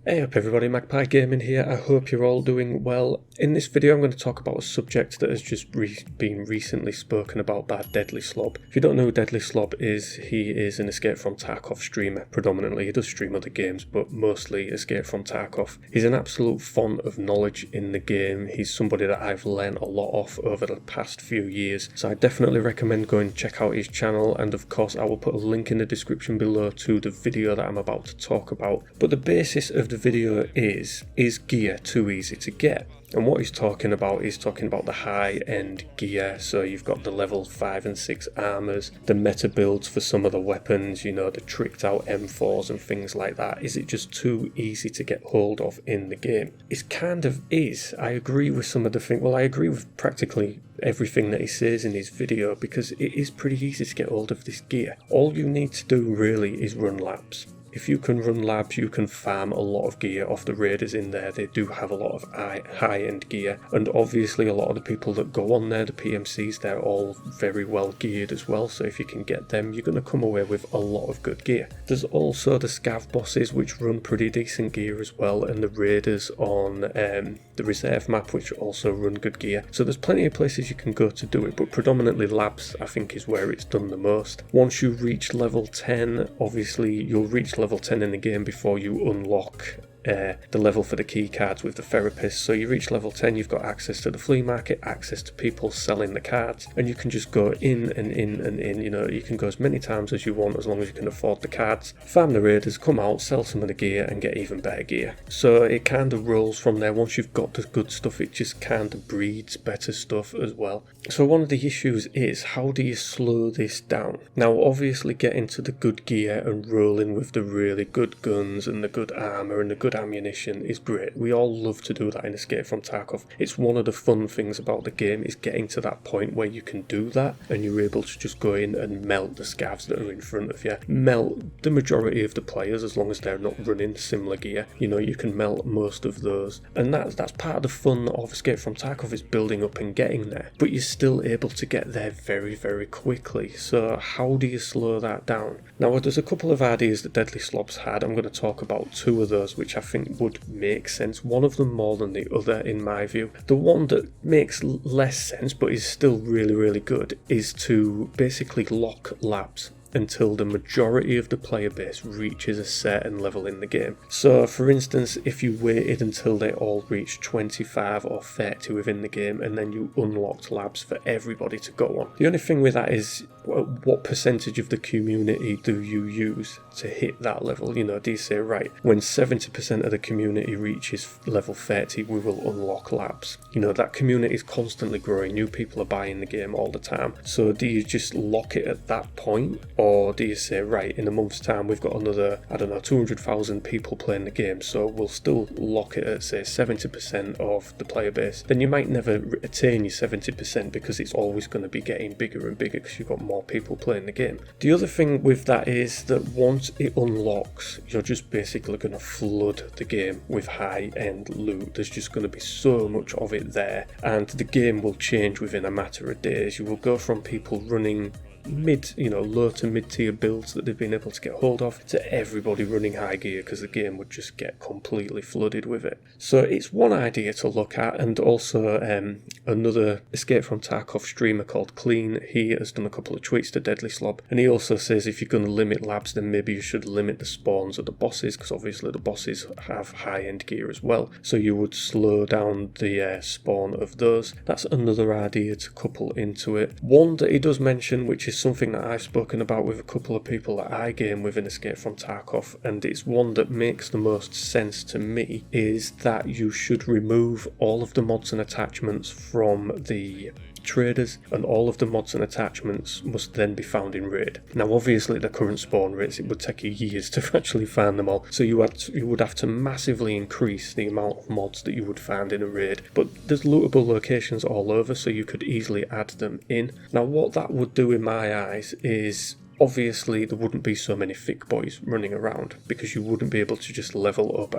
Hey up everybody, Magpie Gaming here. I hope you're all doing well. In this video I'm going to talk about a subject that has just been recently spoken about by Deadlyslob. If you don't know who Deadlyslob is, he is an Escape from Tarkov streamer predominantly. He does stream other games, but mostly Escape from Tarkov. He's an absolute font of knowledge in the game. He's somebody that I've learned a lot off over the past few years, so I definitely recommend going and check out his channel, and of course I will put a link in the description below to the video that I'm about to talk about. But the basis of the video is gear too easy to get? And what he's talking about the high-end gear. So you've got the level 5 and 6 armors, the meta builds for some of the weapons, you know, the tricked out M4s and things like that. Is it just too easy to get hold of in the game? It kind of is. I agree with some of the things. Well, I agree with practically everything that he says in his video, because it is pretty easy to get hold of this gear. All you need to do really is run labs. If you can run labs, you can farm a lot of gear off the raiders in there. They do have a lot of high-end gear, and obviously a lot of the people that go on there, the PMCs, they're all very well geared as well, so if you can get them, you're going to come away with a lot of good gear. There's also the scav bosses, which run pretty decent gear as well, and the raiders on the reserve map, which also run good gear. So there's plenty of places you can go to do it, but predominantly labs I think is where it's done the most. Once you reach level 10, obviously you'll reach level 10 in the game before you unlock the level for the key cards with the therapist. So you reach level 10, you've got access to the flea market, access to people selling the cards, and you can just go in and in and in. You know, you can go as many times as you want as long as you can afford the cards, farm the raiders, come out, sell some of the gear and get even better gear. So it kind of rolls from there. Once you've got the good stuff, it just kind of breeds better stuff as well. So one of the issues is, how do you slow this down? Now obviously getting to the good gear and rolling with the really good guns and the good armor and the good ammunition is great. We all love to do that in Escape from Tarkov. It's one of the fun things about the game, is getting to that point where you can do that and you're able to just go in and melt the scavs that are in front of you. Melt the majority of the players as long as they're not running similar gear. You know, you can melt most of those, and that's part of the fun of Escape from Tarkov, is building up and getting there, but you're still able to get there very, very quickly. So how do you slow that down? Now there's a couple of ideas that Deadlyslob's had. I'm going to talk about two of those which I think would make sense, one of them more than the other in my view. The one that makes less sense but is still really, really good is to basically lock labs until the majority of the player base reaches a certain level in the game. So for instance, if you waited until they all reached 25 or 30 within the game, and then you unlocked labs for everybody to go on. The only thing with that is, what percentage of the community do you use to hit that level? You know, do you say, right, when 70% of the community reaches level 30, we will unlock labs? You know, that community is constantly growing, new people are buying the game all the time. So do you just lock it at that point? Or do you say, right, in a month's time we've got another, I don't know, 200,000 people playing the game, so we'll still lock it at, say, 70% of the player base? Then you might never attain your 70% because it's always going to be getting bigger and bigger because you've got more people playing the game. The other thing with that is that once it unlocks, you're just basically going to flood the game with high-end loot. There's just going to be so much of it there, and the game will change within a matter of days. You will go from people running low to mid-tier builds that they've been able to get hold of, to everybody running high gear, because the game would just get completely flooded with it. So it's one idea to look at. And also another Escape from Tarkov streamer called Clean, he has done a couple of tweets to Deadlyslob, and he also says if you're going to limit labs, then maybe you should limit the spawns of the bosses, because obviously the bosses have high-end gear as well, so you would slow down the spawn of those. That's another idea to couple into it. One that he does mention, which is something that I've spoken about with a couple of people that I game with in Escape from Tarkov, and it's one that makes the most sense to me, is that you should remove all of the mods and attachments from the traders, and all of the mods and attachments must then be found in raid. Now obviously the current spawn rates, it would take you years to actually find them all, so you would have to massively increase the amount of mods that you would find in a raid, but there's lootable locations all over, so you could easily add them in. Now what that would do in my eyes is obviously there wouldn't be so many thick boys running around, because you wouldn't be able to just level up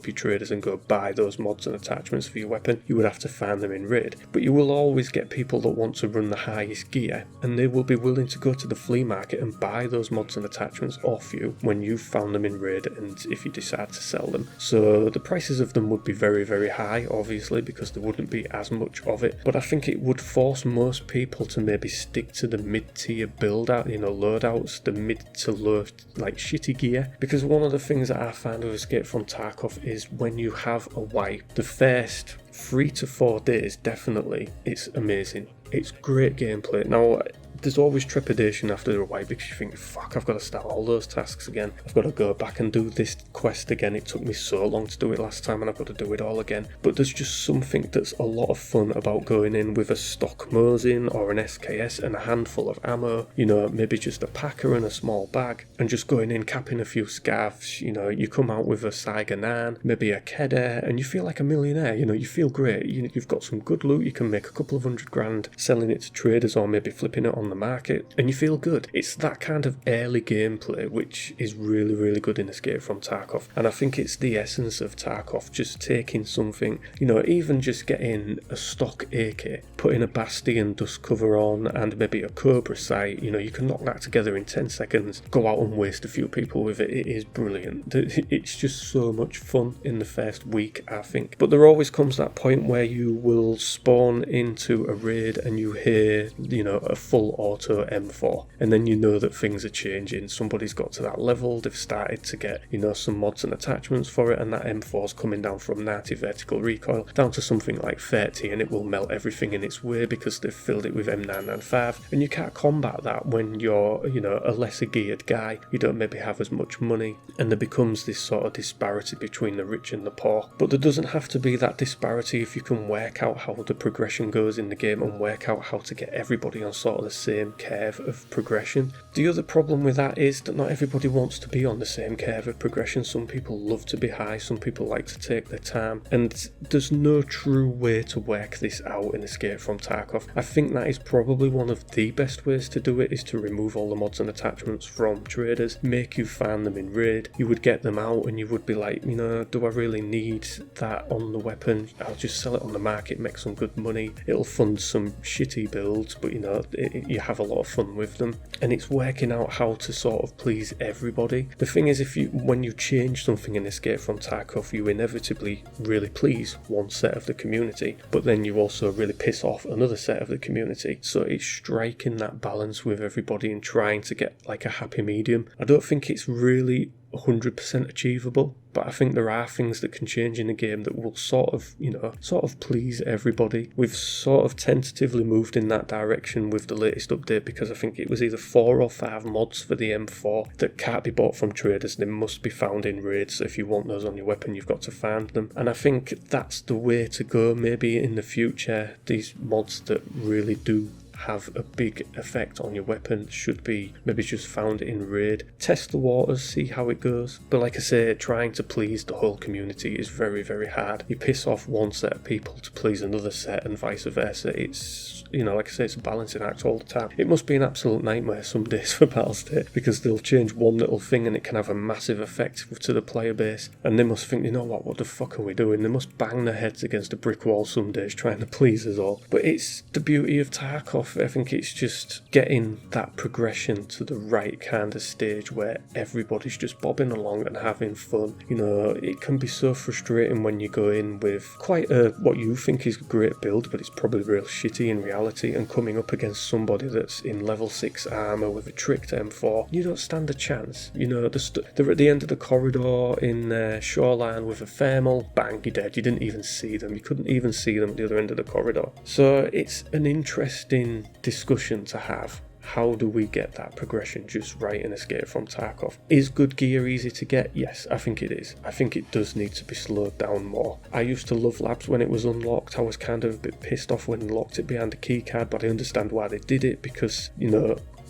your traders and go buy those mods and attachments for your weapon. You would have to find them in raid. But you will always get people that want to run the highest gear, and they will be willing to go to the flea market and buy those mods and attachments off you when you've found them in raid, and if you decide to sell them. So the prices of them would be very, very high, obviously, because there wouldn't be as much of it. But I think it would force most people to maybe stick to the mid-tier build out, loadouts, the mid to low, like, shitty gear. Because one of the things that I find with Escape from Tarkov is when you have a wipe, the first 3 to 4 days, definitely, it's amazing. It's great gameplay. Now, there's always trepidation after a wipe, because you think, fuck, I've got to start all those tasks again. I've got to go back and do this quest again. It took me so long to do it last time, and I've got to do it all again. But there's just something that's a lot of fun about going in with a stock Mosin or an SKS and a handful of ammo, maybe just a packer and a small bag, and just going in, capping a few scavs. You come out with a Saiga Nan, maybe a Kedar, and you feel like a millionaire. You feel great. You've got some good loot. You can make a couple of $100 selling it to traders, or maybe flipping it on the market, and you feel good. It's that kind of early gameplay which is really, really good in Escape from Tarkov, and I think it's the essence of Tarkov, just taking something, even just getting a stock AK, putting a Bastion dust cover on and maybe a Cobra sight. You can knock that together in 10 seconds, go out and waste a few people with it. It is brilliant. It's just so much fun in the first week, I think. But there always comes that point where you will spawn into a raid and you hear, a full auto M4, and then you know that things are changing. Somebody's got to that level, they've started to get, some mods and attachments for it, and that M4's coming down from 90 vertical recoil down to something like 30, and it will melt everything in its way because they've filled it with M995, and you can't combat that when you're, a lesser geared guy. You don't maybe have as much money, and there becomes this sort of disparity between the rich and the poor. But there doesn't have to be that disparity if you can work out how the progression goes in the game and work out how to get everybody on sort of the same curve of progression. The other problem with that is that not everybody wants to be on the same curve of progression. Some people love to be high, some people like to take their time, and there's no true way to work this out in Escape from Tarkov. I think that is probably one of the best ways to do it, is to remove all the mods and attachments from traders, make you find them in raid. You would get them out and you would be like, do I really need that on the weapon? I'll just sell it on the market, make some good money. It'll fund some shitty builds, but you have a lot of fun with them, and it's working out how to sort of please everybody. The thing is, when you change something in Escape from Tarkov, you inevitably really please one set of the community, but then you also really piss off another set of the community. So it's striking that balance with everybody and trying to get like a happy medium. I don't think it's really 100% achievable, but I think there are things that can change in the game that will sort of please everybody. We've sort of tentatively moved in that direction with the latest update, because I think it was either 4 or 5 mods for the M4 that can't be bought from traders. They must be found in raids, so if you want those on your weapon, you've got to find them. And I think that's the way to go. Maybe in the future, these mods that really do have a big effect on your weapon should be maybe just found in raid. Test the waters, see how it goes. But like I say, trying to please the whole community is very, very hard. You piss off one set of people to please another set, and vice versa. It's, like I say, it's a balancing act all the time. It must be an absolute nightmare some days for Battlestate, because they'll change one little thing and it can have a massive effect to the player base, and they must think, what the fuck are we doing? They must bang their heads against a brick wall some days trying to please us all. But it's the beauty of Tarkov. I think it's just getting that progression to the right kind of stage where everybody's just bobbing along and having fun. It can be so frustrating when you go in with quite what you think is a great build, but it's probably real shitty in reality, and coming up against somebody that's in level 6 armour with a tricked M4, you don't stand a chance. They're at the end of the corridor in Shoreline with a thermal, bang, you're dead. You didn't even see them. You couldn't even see them at the other end of the corridor. So it's an interesting discussion to have. How do we get that progression just right in Escape from Tarkov? Is good gear easy to get? Yes, I think it is. I think it does need to be slowed down more. I used to love labs when it was unlocked. I was kind of a bit pissed off when they locked it behind a keycard, but I understand why they did it, because,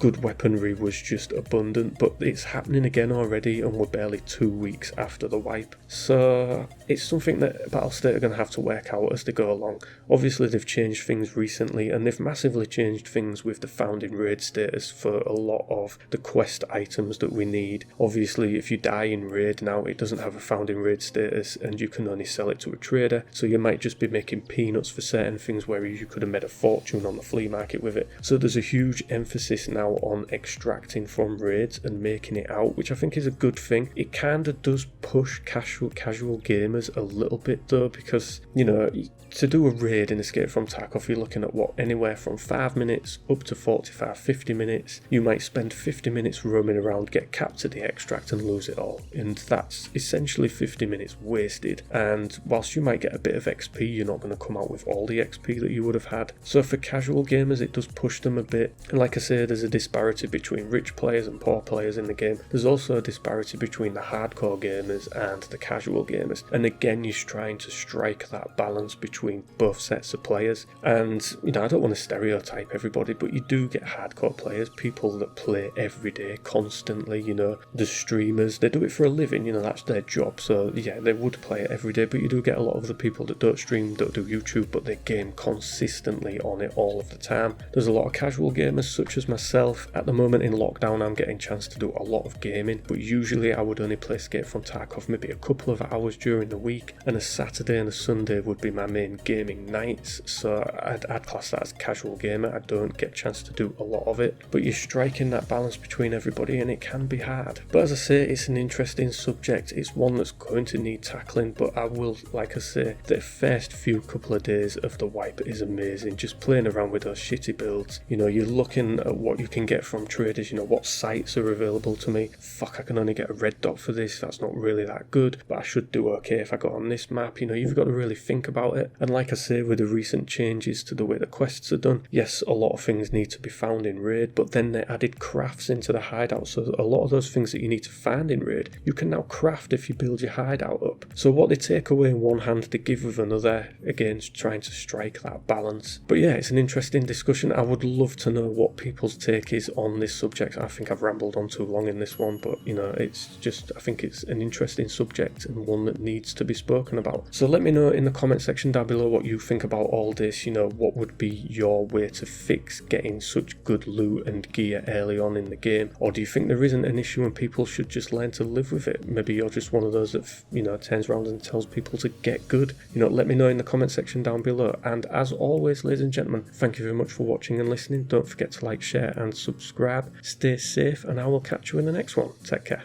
good weaponry was just abundant, but it's happening again already and we're barely 2 weeks after the wipe. So it's something that Battlestate are going to have to work out as they go along. Obviously they've changed things recently, and they've massively changed things with the found in raid status for a lot of the quest items that we need. Obviously if you die in raid now, it doesn't have a found in raid status and you can only sell it to a trader, so you might just be making peanuts for certain things, whereas you could have made a fortune on the flea market with it. So there's a huge emphasis now on extracting from raids and making it out, which I think is a good thing. It kind of does push casual gamers a little bit though, because, you know, to do a raid in Escape from Tarkov, you're looking at what, anywhere from 5 minutes up to 45-50 minutes. You might spend 50 minutes roaming around, get capped to the extract and lose it all, and that's essentially 50 minutes wasted. And whilst you might get a bit of XP, you're not going to come out with all the XP that you would have had. So for casual gamers it does push them a bit, and like I say, there's a disparity between rich players and poor players in the game. There's also a disparity between the hardcore gamers and the casual gamers, and again you're trying to strike that balance between both sets of players. And you know, I don't want to stereotype everybody, but you do get hardcore players, people that play every day constantly. You know, the streamers, they do it for a living, you know, that's their job, so yeah, they would play it every day. But you do get a lot of the people that don't stream, don't do YouTube, but they game consistently on it all of the time. There's a lot of casual gamers such as myself. At the moment in lockdown I'm getting a chance to do a lot of gaming, but usually I would only play Escape from Tarkov maybe a couple of hours during the week, and a Saturday and a Sunday would be my main gaming nights, so I'd class that as casual gamer. I don't get a chance to do a lot of it, but you're striking that balance between everybody and it can be hard. But as I say, it's an interesting subject. It's one that's going to need tackling, but I will, like I say, the first few couple of days of the wipe is amazing, just playing around with those shitty builds. You know, you're looking at what you can get from traders, you know, what sites are available to me. Fuck, I can only get a red dot for this, that's not really that good, but I should do okay if I got on this map. You know, you've got to really think about it. And like I say, with the recent changes to the way the quests are done, yes, a lot of things need to be found in raid, but then they added crafts into the hideout, so a lot of those things that you need to find in raid, you can now craft if you build your hideout up. So what they take away in one hand, they give with another, again trying to strike that balance. But yeah, it's an interesting discussion. I would love to know what people's take is on this subject. I think I've rambled on too long in this one, but you know, it's just, I think it's an interesting subject and one that needs to be spoken about. So let me know in the comment section down below what you think about all this. You know, what would be your way to fix getting such good loot and gear early on in the game? Or do you think there isn't an issue and people should just learn to live with it? Maybe you're just one of those that, you know, turns around and tells people to get good. You know, let me know in the comment section down below. And as always, ladies and gentlemen, thank you very much for watching and listening. Don't forget to like, share and subscribe. Stay safe, and I will catch you in the next one. Take care.